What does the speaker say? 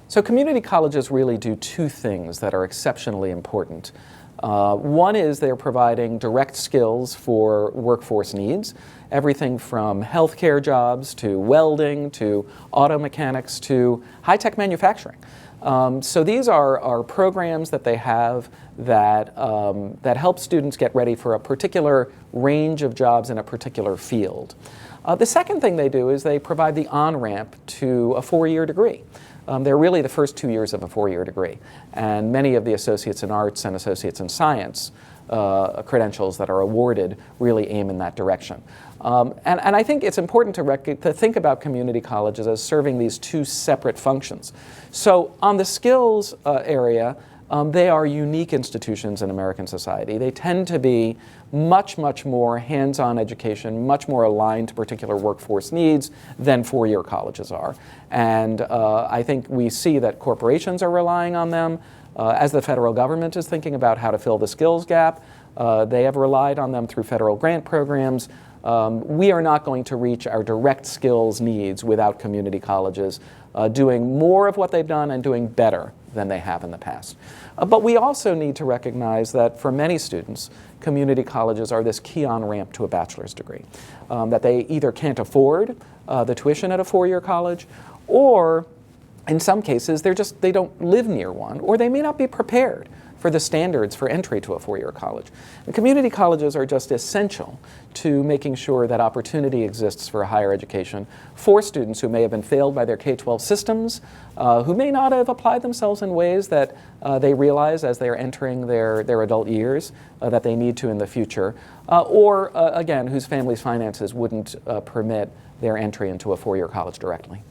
So community colleges really do two things that are exceptionally important. One is they're providing direct skills for workforce needs, everything from healthcare jobs to welding to auto mechanics to high-tech manufacturing. So these are programs that they have that, that help students get ready for a particular range of jobs in a particular field. The second thing they do is they provide the on-ramp to a four-year degree. They're really the first 2 years of a four-year degree. And many of the Associates in Arts and Associates in Science credentials that are awarded really aim in that direction. And I think it's important to think about community colleges as serving these two separate functions. So on the skills area, they are unique institutions in American society. They tend to be much more hands-on education, much more aligned to particular workforce needs than four-year colleges are. And I think we see that corporations are relying on them. As the federal government is thinking about how to fill the skills gap, they have relied on them through federal grant programs. We are not going to reach our direct skills needs without community colleges doing more of what they've done and doing better than they have in the past. But we also need to recognize that for many students, community colleges are this key on-ramp to a bachelor's degree. That they either can't afford the tuition at a four-year college, or in some cases they don't live near one, or they may not be prepared for the standards for entry to a four-year college. And community colleges are just essential to making sure that opportunity exists for higher education for students who may have been failed by their K-12 systems, who may not have applied themselves in ways that they realize as they are entering their adult years that they need to in the future, or again, whose family's finances wouldn't permit their entry into a four-year college directly.